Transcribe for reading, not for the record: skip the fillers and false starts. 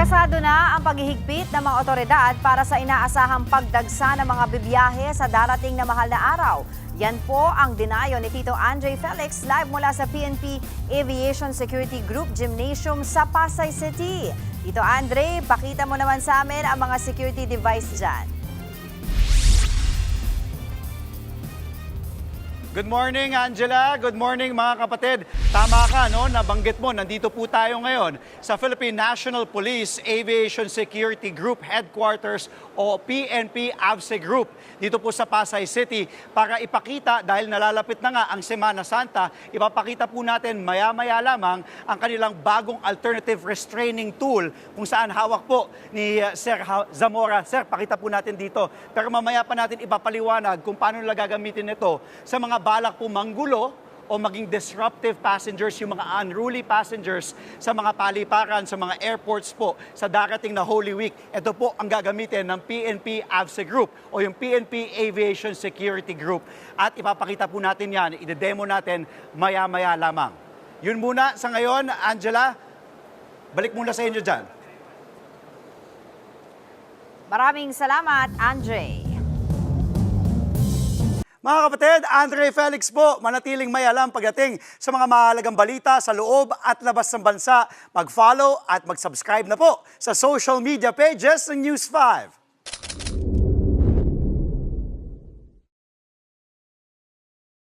Pasado na ang paghihigpit ng mga otoridad para sa inaasahang pagdagsa ng mga bibiyahe sa darating na mahal na araw. Yan po ang dinayo ni Tito Andre Felix live mula sa PNP Aviation Security Group Gymnasium sa Pasay City. Tito Andre, pakita mo naman sa amin ang mga security device dyan. Good morning, Angela. Good morning, mga kapatid. Tama ka, no? Nabanggit mo, nandito po tayo ngayon sa Philippine National Police Aviation Security Group Headquarters o PNP AVSE Group dito po sa Pasay City para ipakita, dahil nalalapit na nga ang Semana Santa, ipapakita po natin maya-maya lamang ang kanilang bagong alternative restraining tool kung saan hawak po ni Sir Zamora. Sir, pakita po natin dito. Pero mamaya pa natin ipapaliwanag kung paano nila gagamitin ito sa mga balak po manggulo o maging disruptive passengers, yung mga unruly passengers sa mga paliparan, sa mga airports po sa darating na Holy Week. Ito po ang gagamitin ng PNP AVSE Group o yung PNP Aviation Security Group. At ipapakita po natin yan, ide-demo natin maya-maya lamang. Yun muna sa ngayon, Angela, balik muna sa inyo dyan. Maraming salamat, Andre. Mga kapatid, Andre Felix po, manatiling may alam pagdating sa mga mahalagang balita sa loob at labas ng bansa. Mag-follow at mag-subscribe na po sa social media pages ng News 5.